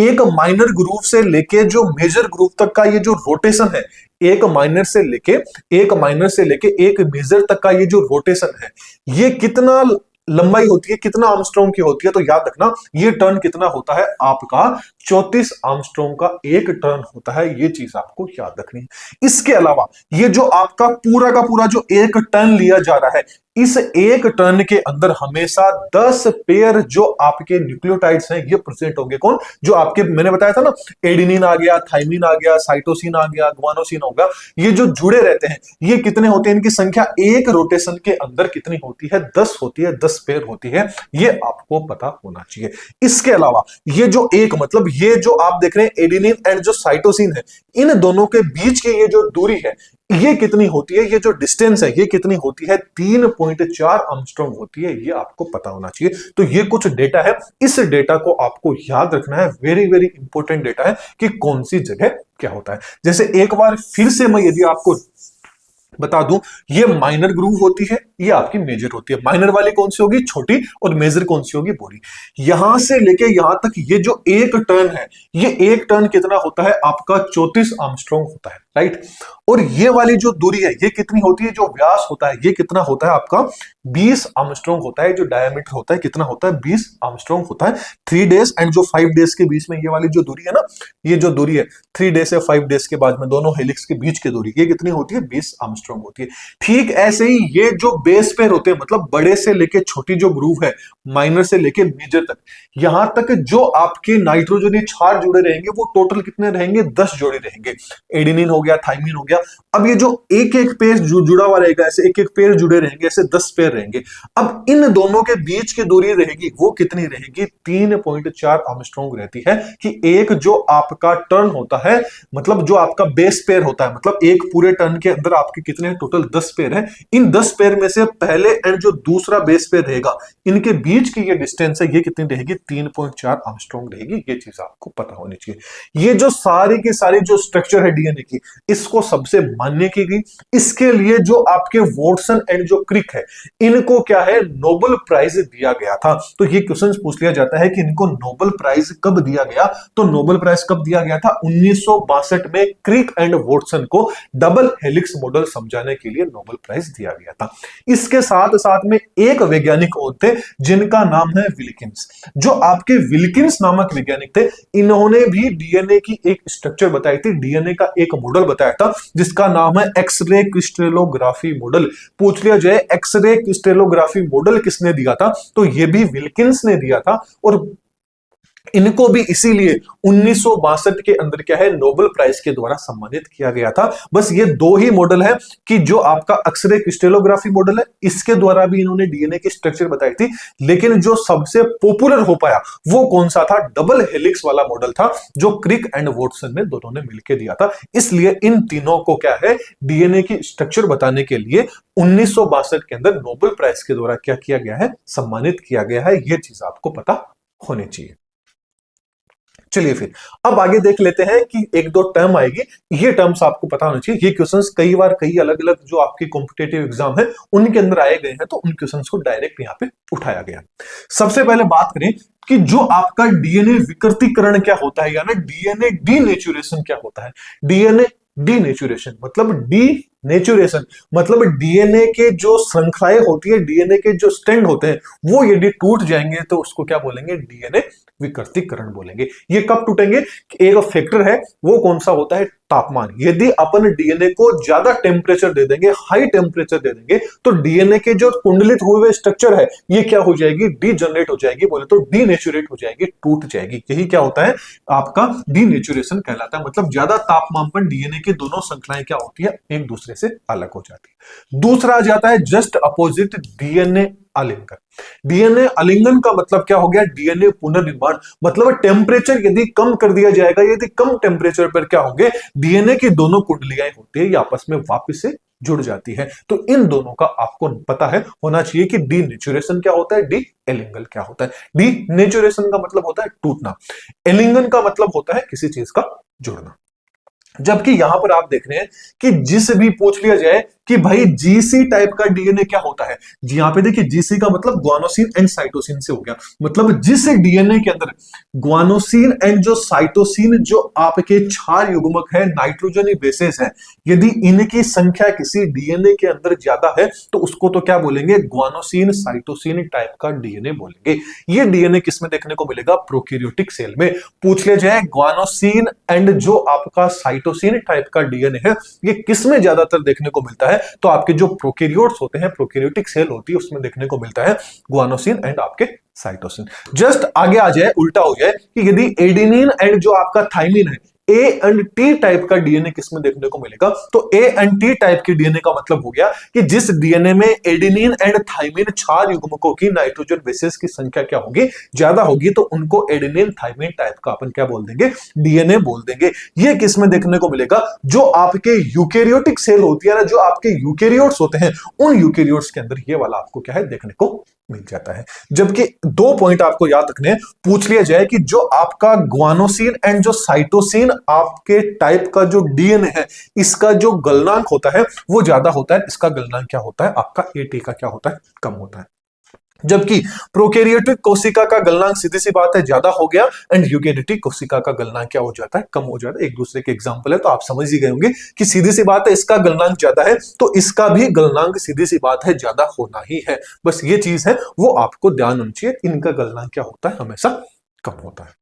एक माइनर ग्रूव से लेके जो मेजर ग्रूव तक का ये जो रोटेशन है, एक माइनर से लेके एक मेजर तक का ये जो रोटेशन है, ये कितना लंबाई होती है, कितना आर्मस्ट्रॉन्ग की होती है, तो याद रखना ये टर्न कितना होता है, आपका 34 आर्मस्ट्रॉन्ग का एक टर्न होता है। ये चीज आपको याद रखनी है। इसके अलावा ये जो आपका पूरा का पूरा जो एक टर्न लिया जा रहा है, इस एक टर्न के अंदर हमेशा 10 पेयर जो आपके न्यूक्लियोटाइड्स हैं, ये प्रेजेंट होंगे। कौन, जो आपके मैंने बताया था ना, एडेनिन आ गया, थाइमिन आ गया, साइटोसिन आ गया, ग्वानोसिन हो गया, ये जो जुड़े रहते हैं, ये कितने होते हैं, इनकी संख्या एक रोटेशन के अंदर कितनी होती है, 10 होती है, 10 पेयर होती है। ये आपको पता होना चाहिए। इसके अलावा ये जो एक, मतलब ये जो आप देख रहे हैं एडेनिन एंड जो साइटोसिन है, इन दोनों के बीच की ये जो दूरी है, ये कितनी होती है, ये जो डिस्टेंस है, ये कितनी होती है, 3.4 एंगस्ट्रॉम होती है। ये आपको पता होना चाहिए। तो ये कुछ डेटा है, इस डेटा को आपको याद रखना है। वेरी वेरी इंपॉर्टेंट डेटा है कि कौन सी जगह क्या होता है। जैसे एक बार फिर से मैं यदि आपको बता दूं, ये माइनर ग्रूव होती है, ये आपकी मेजर होती है। माइनर वाली कौन सी होगी, छोटी, और मेजर कौन सी होगी, बड़ी। यहां से लेके यहां तक ये जो एक टर्न है, ये एक टर्न कितना होता है, आपका 34 आर्मस्ट्रॉन्ग होता है, राइट। और ये वाली जो दूरी है, ये कितनी होती है, जो व्यास होता है, ये कितना होता है आपका 20 आर्मस्ट्रॉन्ग होता है। जो डायमीटर होता है कितना होता है, 20 आर्मस्ट्रॉन्ग होता है। 3 डेज एंड जो 5 डेज के बीच में ये वाली जो दूरी है ना, ये जो दूरी है 3 डेज से 5 डेज के बाद में दोनों हेलिक्स के बीच की दूरी, ये कितनी होती है, 20 आर्मस्ट्रॉन्ग होती है। ठीक ऐसे ही ये जो बेस पेयर होते हैं, मतलब बड़े से लेके छोटी जो ग्रूव है, माइनर से लेके मेजर तक, यहां तक जो आपके नाइट्रोजनी क्षार जुड़े रहेंगे, वो टोटल कितने रहेंगे, 10 जोड़े रहेंगे। एडेनिन हो गया, थाइमिन हो गया। अब ये जो एक एक पेयर जुड़ा हुआ रहेगा, ऐसे एक एक पेयर जुड़े रहेंगे, ऐसे 10 पेयर रहेंगे। अब इन दोनों के बीच की दूरी रहेगी वो कितनी रहेगी? 3.4 आर्मस्ट्रांग रहती है कि एक जो आपका टर्न होता है, मतलब जो आपका बेस पेयर होता है, मतलब एक पूरे टर्न के अंदर आपके कितने टोटल 10 पेयर है। इन 10 पेयर में से पहले एंड जो दूसरा बेस पेयर रहेगा, इनके बीच की ये डिस्टेंस है, ये कितनी रहेगी? 3.4 आर्मस्ट्रांग रहेगी। ये चीज आपको पता होनी चाहिए। ये जो सारी की सारी जो स्ट्रक्चर है डीएनए की, इसको सबसे मान्य की गई। इसके लिए जो आपके वॉटसन एंड जो क्रिक है, इनको क्या है? नोबेल प्राइज दिया गया था। तो ये क्वेश्चन पूछ लिया जाता है कि इनको नोबेल प्राइज कब दिया गया? तो नोबेल प्राइज कब दिया गया था? 1962 में क्रिक एंड वॉटसन को डबल हेलिक्स मॉडल समझाने के लिए नोबेल प्राइज दिया गया था। इसके साथ साथ में एक वैज्ञानिक और थे जिनका नाम है विल्किंस। जो आपके विल्किंस नामक वैज्ञानिक थे, इन्होंने भी डीएनए की एक स्ट्रक्चर बताई थी, डीएनए का एक मॉडल बताया था जिसका नाम है एक्सरे क्रिस्टलोग्राफी मॉडल। पूछ लिया जाए एक्सरे क्रिस्टलोग्राफी मॉडल किसने दिया था, तो ये भी विल्किंस ने दिया था। और इनको भी इसीलिए 1962 के अंदर क्या है? नोबेल प्राइज के द्वारा सम्मानित किया गया था। बस ये दो ही मॉडल है कि जो आपका एक्सरे क्रिस्टलोग्राफी मॉडल है, इसके द्वारा भी इन्होंने डीएनए की स्ट्रक्चर बताई थी। लेकिन जो सबसे पॉपुलर हो पाया वो कौन सा था? डबल हेलिक्स वाला मॉडल था, जो क्रिक एंड वॉटसन ने दोनों ने मिलकर दिया था। इसलिए इन तीनों को क्या है? डीएनए की स्ट्रक्चर बताने के लिए 1962 के अंदर नोबेल प्राइज के द्वारा क्या किया गया है? सम्मानित किया गया है। यह चीज आपको पता होनी चाहिए। चलिए फिर अब आगे देख लेते हैं कि एक दो टर्म आएगी, ये टर्म्स आपको पता होना चाहिए। ये क्वेश्चंस कई बार कई अलग अलग जो आपके कॉम्पिटेटिव एग्जाम है उनके अंदर आए गए हैं, तो उन क्वेश्चंस को डायरेक्ट यहां पे उठाया गया। सबसे पहले बात करें कि जो आपका डीएनए विकृतीकरण क्या होता है, यानी डीएनए डीनेचुरेशन क्या होता है। डीएनए डीनेचुरेशन मतलब डीनेचुरेशन मतलब डीएनए के जो श्रृंखलाएं होती है, डीएनए के जो स्ट्रैंड होते हैं, वो यदि टूट जाएंगे तो उसको क्या बोलेंगे? डीएनए विकृतीकरण बोलेंगे। ये कब टूटेंगे? एक फैक्टर है, वो कौन सा होता है? तापमान। यदि अपन डीएनए को ज्यादा टेम्परेचर दे देंगे, हाई टेम्परेचर दे देंगे, तो डीएनए के जो कुंडलित हुए स्ट्रक्चर है, ये क्या हो जाएगी? डीजनरेट हो जाएगी, बोले तो डीनेचुरेट हो जाएगी, टूट जाएगी। यही क्या होता है? आपका डीनेचुरेशन कहलाता है। मतलब ज्यादा तापमान पर डीएनए की दोनों श्रृंखलाएं क्या होती है? एक दूसरे से अलग हो जाती है। दूसरा आ जाता है जस्ट अपोजिट, डीएनए आलिंगन। डीएनए आलिंगन का मतलब क्या हो गया? डीएनए पुनर्निर्माण। मतलब टेम्परेचर यदि कम कर दिया जाएगा, यदि कम टेम्परेचर पर क्या होंगे? डीएनए की दोनों कुंडलियां होती है ये आपस में वापस से जुड़ जाती है। तो इन दोनों का आपको पता है होना चाहिए कि डीनेचुरेशन क्या होता है, डी एलिंगन क्या होता है। डीनेचुरेशन का मतलब होता है टूटना, एलिंगन का मतलब होता है किसी चीज का जुड़ना। जबकि यहां पर आप देख रहे हैं कि जिस भी पूछ लिया जाए कि भाई जीसी टाइप का डीएनए क्या होता है, यहां पे देखिए जीसी का मतलब ग्वानोसिन एंड साइटोसिन से हो गया। मतलब जिस डीएनए के अंदर ग्वानोसिन एंड जो साइटोसिन जो आपके क्षार युग्मक है, नाइट्रोजन बेसेस है, यदि इनकी संख्या किसी डीएनए के अंदर ज्यादा है तो उसको तो क्या बोलेंगे? ग्वानोसिन साइटोसिन टाइप का डीएनए बोलेंगे। ये डीएनए किसमें देखने को मिलेगा? प्रोकैरियोटिक सेल में। पूछ लिया जाए ग्वानोसिन एंड जो आपका साइटोसिन टाइप का डीएनए है, ये किसमें ज्यादातर देखने को मिलता है? तो आपके जो प्रोकैरियोट्स होते हैं, प्रोकैरियोटिक सेल होती है, उसमें देखने को मिलता है ग्वानोसिन एंड आपके साइटोसिन। जस्ट आगे आ जाए, उल्टा हो जाए कि यदि एडेनिन एंड जो आपका थाइमिन है, ए एंड टी टाइप का डीएनए किसमें देखने को मिलेगा? तो ए एंड टी टाइप के डीएनए का मतलब हो गया कि जिस डीएनए में एडेनिन एंड थाइमिन क्षार युग्मकों की नाइट्रोजन बेसेस की संख्या क्या होगी? ज्यादा होगी, तो उनको एडेनिन थाइमिन टाइप का अपन क्या बोल देंगे? डीएनए बोल देंगे। ये किसमें देखने को मिलेगा? जो आपके यूकेरियोटिक सेल होती है ना, जो आपके यूकेरियोट्स होते हैं, उन यूकेरियोट्स के अंदर ये वाला आपको क्या है? देखने को मिल जाता है। जबकि दो पॉइंट आपको याद रखने हैं। पूछ लिया जाए कि जो आपका ग्वानोसिन एंड जो साइटोसिन आपके टाइप का जो डीएनए है, इसका जो गलनांक होता है वो ज्यादा होता है, इसका गलनांक क्या होता है? आपका एटी का क्या होता है? कम होता है। जबकि प्रोकैरियोटिक कोशिका का गलनांक सीधी सी बात है ज्यादा हो गया, एंड यूकेरियोटिक कोशिका का गलनांक क्या हो जाता है? कम हो जाता है। एक दूसरे के एग्जांपल है तो आप समझ ही गए होंगे कि सीधी सी बात है इसका गलनांक ज्यादा है तो इसका भी गलनांक सीधी सी बात है ज्यादा होना ही है। बस ये चीज है वो आपको ध्यान होनी चाहिए, इनका गलनांक क्या होता है? हमेशा कम होता है।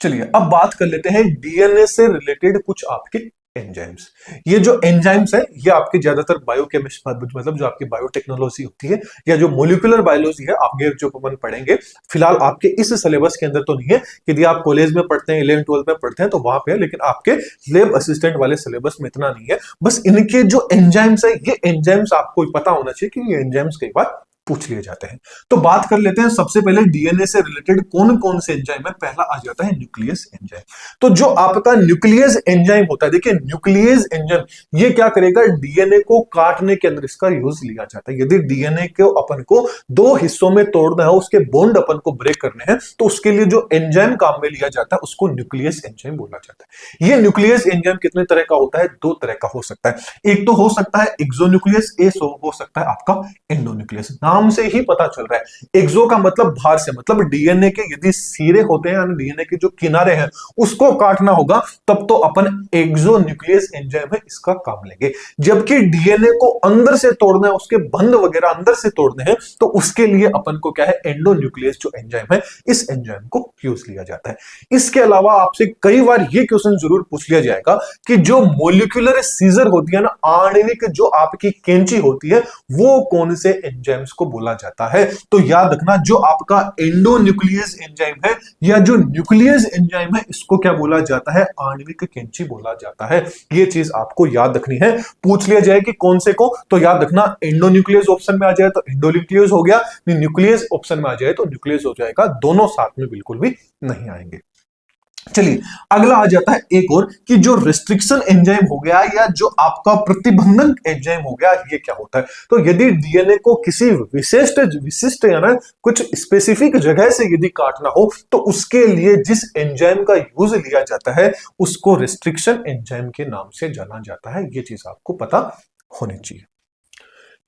चलिए अब बात कर लेते हैं डीएनए से रिलेटेड कुछ आपके एंजाइम्स। ये जो एंजाइम्स है ये आपके ज्यादातर बायोकेमिस्ट्री मतलब जो आपकी बायोटेक्नोलॉजी होती है या जो मोलिकुलर बायोलॉजी है आगे जो अपन पढ़ेंगे, फिलहाल आपके इस सिलेबस के अंदर तो नहीं है। यदि आप कॉलेज में पढ़ते हैं 11 12 में पढ़ते हैं तो वहां पे है, लेकिन आपके लैब असिस्टेंट वाले सिलेबस में इतना नहीं है। बस इनके जो एंजाइम्स है ये एंजाइम्स आपको पता होना चाहिए कि ये एंजाइम्स कई बार पूछ लिए जाते हैं। तो बात कर लेते हैं सबसे पहले डीएनए से रिलेटेड कौन कौन से एंजाइम है। पहला आ जाता है न्यूक्लियस एंजाइम। तो जो आपका न्यूक्लियस एंजाइम होता है, देखिए न्यूक्लियस एंजाइम ये क्या करेगा, डीएनए को काटने के अंदर इसका यूज लिया जाता है। यदि डीएनए को अपन को दो हिस्सों में तोड़ना है, उसके बॉन्ड अपन को ब्रेक करने हैं, तो उसके लिए जो एंजाइम काम में लिया जाता है उसको न्यूक्लियस एंजाइम बोला जाता है। ये न्यूक्लियस एंजाइम कितने तरह का होता है, दो तरह का हो सकता है। एक तो हो सकता है एक्सोन्यूक्लियस, एक हो सकता है आपका एंडोन्यूक्लियस। नाम से ही पता चल रहा है, एक्सो का मतलब बाहर से, मतलब डीएनए के यदि सिरे होते हैं, डीएनए के जो किनारे हैं उसको काटना होगा तब तो अपन एक्सोन्यूक्लियस एंजाइम है इसका काम लेंगे। जबकि डीएनए को अंदर से तोड़ना है, उसके बंध वगैरह अंदर से तोड़ने हैं, तो उसके लिए अपन को क्या है, एंडोन्यूक्लियस जो एंजाइम है इस एंजाइम को यूज लिया जाता है। इसके अलावा आपसे कई बार ये क्वेश्चन जरूर पूछ लिया जाएगा कि जो मोलिकुलर सीजर होती है ना, आणविक जो आपकी कैंची होती है, वो कौन से एंजाइम्स को बोला जाता है। तो याद रखना, जो आपका एंडोन्यूक्लियस एंजाइम है या जो न्यूक्लियस एंजाइम है इसको क्या बोला जाता है, आणविक कैंची बोला जाता है। ये चीज आपको याद रखनी है। पूछ लिया जाए कि कौन से को, तो याद रखना एंडोन्यूक्लियस ऑप्शन में आ जाए तो एंडोन्यूक्लियस हो गया, न्यूक्लियस ऑप्शन में आ जाए तो न्यूक्लियस हो जाएगा। दोनों साथ में बिल्कुल भी नहीं आएंगे। चलिए अगला आ जाता है एक और कि जो रिस्ट्रिक्शन एंजाइम हो गया या जो आपका प्रतिबंधक एंजाइम हो गया, ये क्या होता है। तो यदि डीएनए को किसी विशिष्ट या ना कुछ स्पेसिफिक जगह से यदि काटना हो तो उसके लिए जिस एंजाइम का यूज लिया जाता है उसको रिस्ट्रिक्शन एंजाइम के नाम से जाना जाता है। ये चीज आपको पता होनी चाहिए।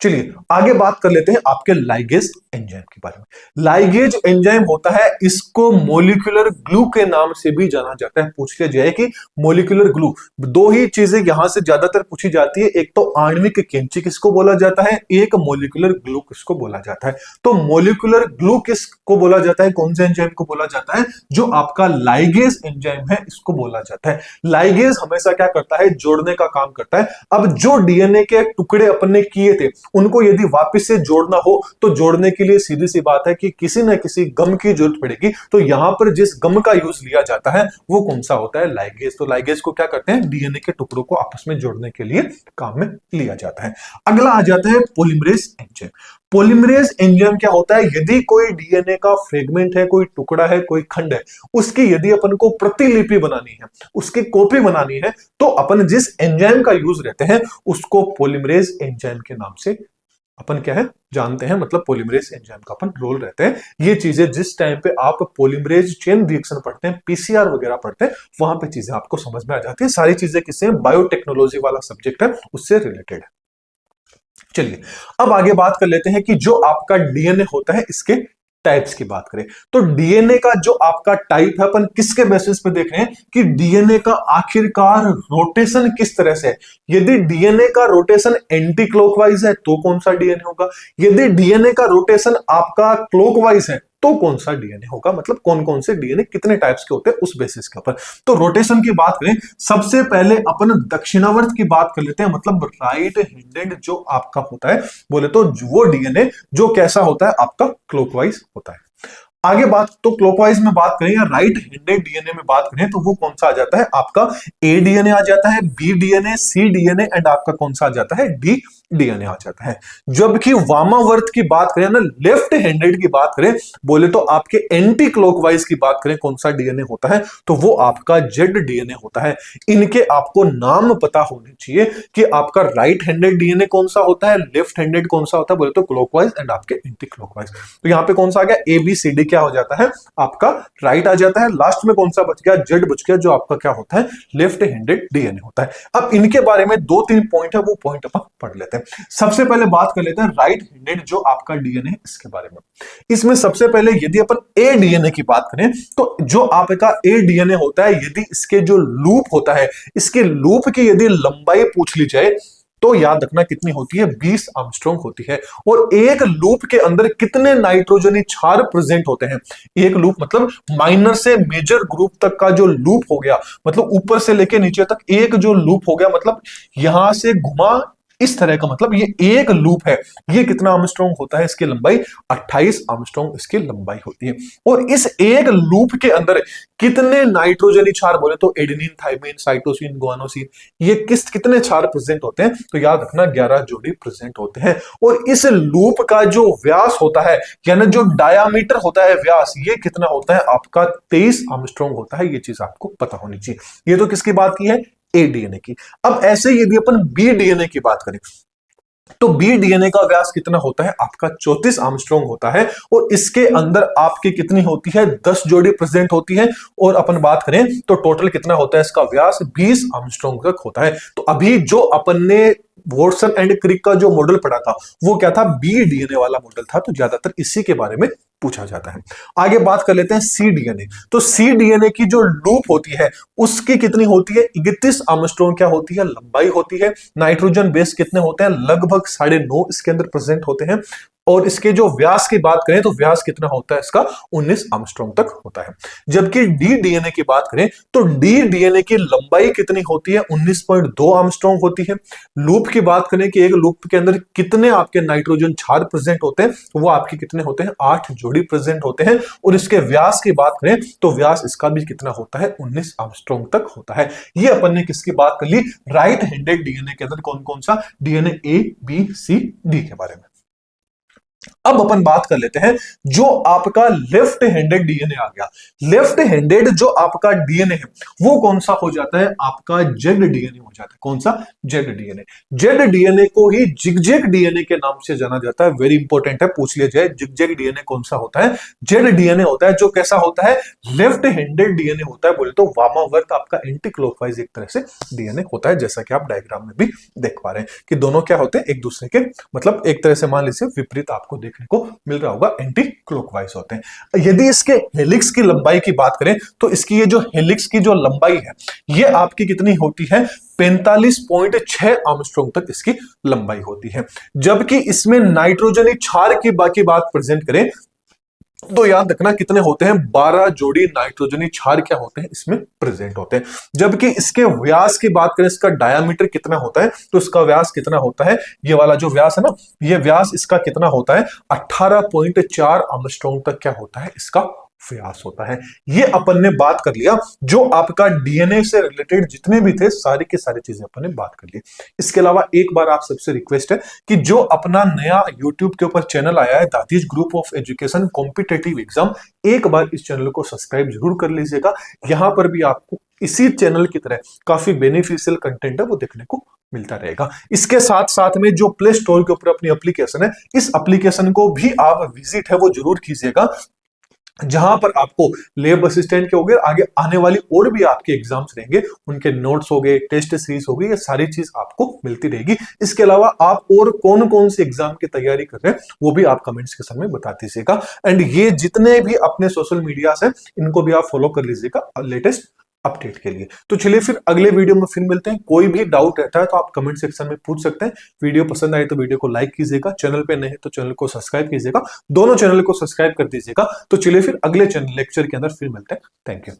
चलिए आगे बात कर लेते हैं आपके लाइगेज एंजाइम के बारे में। लाइगेज एंजाइम होता है, इसको मोलिकुलर ग्लू के नाम से भी जाना जाता है। पूछ लिया जाए कि मोलिकुलर ग्लू, दो ही चीजें यहां से ज्यादातर पूछी जाती है, एक तो आणविक कैंची किसको बोला जाता है, एक मोलिकुलर ग्लू किसको बोला जाता है। तो मोलिकुलर ग्लू किसको बोला जाता है, कौन से एंजाइम को बोला जाता है, जो आपका लाइगेज एंजाइम है इसको बोला जाता है। लाइगेज हमेशा क्या करता है, जोड़ने का काम करता है। अब जो डीएनए के टुकड़े अपने किए थे उनको यदि वापस से जोड़ना हो तो जोड़ने के लिए सीधी सी बात है कि किसी न किसी गम की जरूरत पड़ेगी। तो यहां पर जिस गम का यूज लिया जाता है वो कौन सा होता है, लाइगेज। तो लाइगेज को क्या करते हैं, डीएनए के टुकड़ों को आपस में जोड़ने के लिए काम में लिया जाता है। अगला आ जाता है पॉलीमरेज एंजाइम। पॉलीमरेज एंजाइम क्या होता है, यदि कोई डीएनए का फ्रेगमेंट है, कोई टुकड़ा है, कोई खंड है, उसकी यदि अपन को प्रतिलिपि बनानी है, उसकी कॉपी बनानी है, तो अपन जिस एंजाइम का यूज रहते हैं उसको पॉलीमरेज एंजाइम के नाम से अपन क्या है जानते हैं, मतलब पॉलीमरेज एंजाइम का अपन रोल रहते हैं। ये चीजें जिस टाइम पे आप पॉलीमरेज चेन रिएक्शन पढ़ते हैं, पीसीआर वगैरह पढ़ते हैं, वहां पे चीजें आपको समझ में आ जाती है। सारी चीजें किससे, बायोटेक्नोलॉजी वाला सब्जेक्ट है उससे रिलेटेड है। चलिए अब आगे बात कर लेते हैं कि जो आपका डीएनए होता है इसके टाइप्स की बात करें। तो डीएनए का जो आपका टाइप है अपन किसके बेसिस पे देख रहे हैं कि डीएनए का आखिरकार रोटेशन किस तरह से है। यदि डीएनए का रोटेशन एंटी क्लॉकवाइज है तो कौन सा डीएनए होगा, यदि डीएनए का रोटेशन आपका क्लॉकवाइज है तो कौन सा डीएनए होगा, मतलब कौन कौन से डीएनए कितने टाइप्स के होते हैं उस बेसिस के ऊपर। तो रोटेशन की बात करें, सबसे पहले अपन दक्षिणावर्त की बात कर लेते हैं, मतलब राइट हैंडेड जो आपका होता है, बोले तो वो डीएनए जो कैसा होता है आपका क्लॉकवाइज होता है। आगे बात तो क्लॉकवाइज में बात करें या राइट हैंडेड डीएनए में बात करें तो वो कौन सा आ जाता है, आपका ए डीएनए आ जाता है, B DNA, C DNA and आपका कौन सा आ जाता है, डी डीएनए आ जाता है। जबकि वामावर्त की बात करें ना, लेफ्ट हैंडेड की बात करें, बोले तो आपके एंटी क्लॉकवाइज की बात करें कौन सा डीएनए होता है, तो वो आपका जेड डीएनए होता है। इनके आपको नाम पता होने चाहिए कि आपका राइट हैंडेड डीएनए कौन सा होता है, लेफ्ट हैंडेड कौन सा होता है, बोले तो क्लॉकवाइज एंड आपके एंटी क्लॉकवाइज। तो यहां पे कौन सा आ गया, ए बी सी डी क्या हो जाता है, आपका राइट आ जाता है। लास्ट में कौन सा बच गया, जेड बच गया, जो आपका क्या होता है, लेफ्ट हैंडेड डीएनए होता है। अब इनके बारे में 2-3 पॉइंट है, वो पॉइंट अपन पढ़ लेते हैं। सबसे पहले बात कर लेते हैं राइट हैंडेड जो आपका डीएनए है इसके बारे में। इसमें सबसे पहले यदि अपन ए डीएनए की बात करें तो जो आपका ए डीएनए होता है, यदि इसके जो लूप होता है, इसके लूप की यदि लंबाई पूछ ली जाए तो याद रखना कितनी होती है, 20 आर्मस्ट्रांग होती है। और एक लूप के अंदर कितने नाइट्रोजनी क्षार प्रेजेंट होते हैं? एक लूप मतलब माइनर से मेजर ग्रुप तक का जो लूप हो गया, मतलब ऊपर से लेके नीचे तक एक जो लूप हो गया, मतलब यहां से घुमा इस तरह का, मतलब ये एक लूप है, ये कितना आर्मस्ट्रांग होता है? इसकी लंबाई 28 आर्मस्ट्रांग इसकी लंबाई होती है। और इस एक लूप के अंदर कितने नाइट्रोजनी क्षार बोले तो एडेनिन, थाइमिन, साइटोसिन, गुआनोसिन, ये कितने क्षार प्रेजेंट होते हैं? तो याद रखना 11 जोड़ी प्रेजेंट होते हैं। और इस लूप का जो व्यास होता है, यानी जो डायामीटर होता है, व्यास, ये कितना होता है आपका? 23 आर्मस्ट्रांग होता है। ये चीज आपको पता होनी चाहिए। ये तो किसकी बात की है? ए डीएनए की। अब ऐसे यदि अपन बी डीएनए की बात करें तो बी डीएनए का व्यास कितना होता है आपका? 34 आर्मस्ट्रांग होता है। और इसके अंदर आपकी कितनी होती है? 10 जोड़ी प्रेजेंट होती है। और अपन बात करें तो टोटल कितना होता है इसका व्यास? 20 आर्मस्ट्रांग तक होता है। तो अभी जो अपन ने वॉटसन एंड क्रिक का जो मॉडल पढ़ा था वो क्या था? बी डीएनए वाला मॉडल था। तो ज्यादातर इसी के बारे में पूछा जाता है। आगे बात कर लेते हैं सी डीएनए। तो सी डीएनए की जो लूप होती है उसकी कितनी होती है? 31 आर्मस्ट्रांग क्या होती है? लंबाई होती है। नाइट्रोजन बेस कितने होते हैं? लगभग 9.5 इसके अंदर प्रेजेंट होते हैं। और इसके जो व्यास की बात करें तो व्यास कितना होता है इसका? 19 आर्मस्ट्रांग तक होता है। जबकि डी डीएनए की बात करें तो डी डीएनए की लंबाई कितनी होती है? 19.2 आर्मस्ट्रांग होती है। लूप की बात करें कि एक लूप के अंदर कितने आपके नाइट्रोजन क्षार प्रेजेंट होते हैं, तो वो आपके कितने होते हैं? 8 जोड़ी प्रेजेंट होते हैं। और इसके व्यास की बात करें तो व्यास इसका भी कितना होता है? 19 आर्मस्ट्रांग तक होता है। ये अपन ने किसकी बात कर ली? राइट हैंडेड डीएनए के अंदर कौन कौन सा? डीएनए ए, बी, सी, डी के बारे में। अब अपन बात कर लेते हैं जो आपका लेफ्ट हैंडेड डीएनए आ गया। लेफ्ट हैंडेड जो आपका डीएनए है वो कौन सा हो जाता है? आपका जेड डीएनए हो जाता है। कौन सा? Z DNA. जेड डीएनए को ही जिगजैग डीएनए के नाम से जाना जाता है। वेरी इंपॉर्टेंट है, पूछ लिया जाए जिगजैग डीएनए कौन सा होता है? जेड डीएनए होता है जो कैसा होता है? लेफ्ट हैंडेड डीएनए होता है। बोले तो वामावर्त आपका एंटी क्लॉकवाइज एक तरह से डीएनए होता है, जैसा कि आप डायग्राम में भी देख पा रहे हैं कि दोनों क्या होते हैं? एक दूसरे के मतलब एक तरह से मान लीजिए विपरीत आपको देखने को मिल रहा होगा, एंटी क्लॉकवाइज होते हैं। यदि इसके हेलिक्स की लंबाई की बात करें तो इसकी ये जो हेलिक्स की जो लंबाई है ये आपकी कितनी होती है? 45.6 आर्मस्ट्रांग तक इसकी लंबाई होती है। जबकि इसमें नाइट्रोजनी क्षार की बाकी बात प्रेजेंट करें तो याद रखना कितने होते हैं? 12 जोड़ी नाइट्रोजनी क्षार क्या होते हैं? इसमें प्रेजेंट होते हैं। जबकि इसके व्यास की बात करें, इसका डायामीटर कितना होता है? तो इसका व्यास कितना होता है? ये वाला जो व्यास है ना, ये व्यास इसका कितना होता है? 18.4 आर्मस्ट्रांग तक क्या होता है? इसका व्यास होता है। ये अपन ने बात कर लिया जो आपका डीएनए से रिलेटेड जितने भी थे सारी की सारी चीजें अपन ने बात कर ली। इसके अलावा एक बार आप सबसे रिक्वेस्ट है कि जो अपना नया यूट्यूब के ऊपर चैनल आया है दातिश group of education competitive exam, एक बार इस चैनल को सब्सक्राइब जरूर कर लीजिएगा। यहां पर भी आपको इसी चैनल की तरह काफी बेनिफिशियल कंटेंट है वो देखने को मिलता रहेगा। इसके साथ साथ में जो प्ले स्टोर के ऊपर अपनी एप्लीकेशन है, इस एप्लीकेशन को भी आप विजिट है वो जरूर कीजिएगा, जहां पर आपको लैब असिस्टेंट के हो गए, आगे आने वाली और भी आपके एग्जाम्स रहेंगे, उनके नोट्स हो गए, टेस्ट सीरीज हो गई, ये सारी चीज आपको मिलती रहेगी। इसके अलावा आप और कौन कौन से एग्जाम की तैयारी कर रहे हैं वो भी आप कमेंट्स के समय बता दीजिएगा। एंड ये जितने भी अपने सोशल मीडिया है इनको भी आप फॉलो कर लीजिएगा लेटेस्ट अपडेट के लिए। तो चलिए फिर अगले वीडियो में फिर मिलते हैं। कोई भी डाउट रहता है तो आप कमेंट सेक्शन में पूछ सकते हैं। वीडियो पसंद आए तो वीडियो को लाइक कीजिएगा, चैनल पे नए हैं तो चैनल को सब्सक्राइब कीजिएगा, दोनों चैनल को सब्सक्राइब कर दीजिएगा। तो चलिए फिर अगले लेक्चर के अंदर फिर मिलते हैं। Thank you.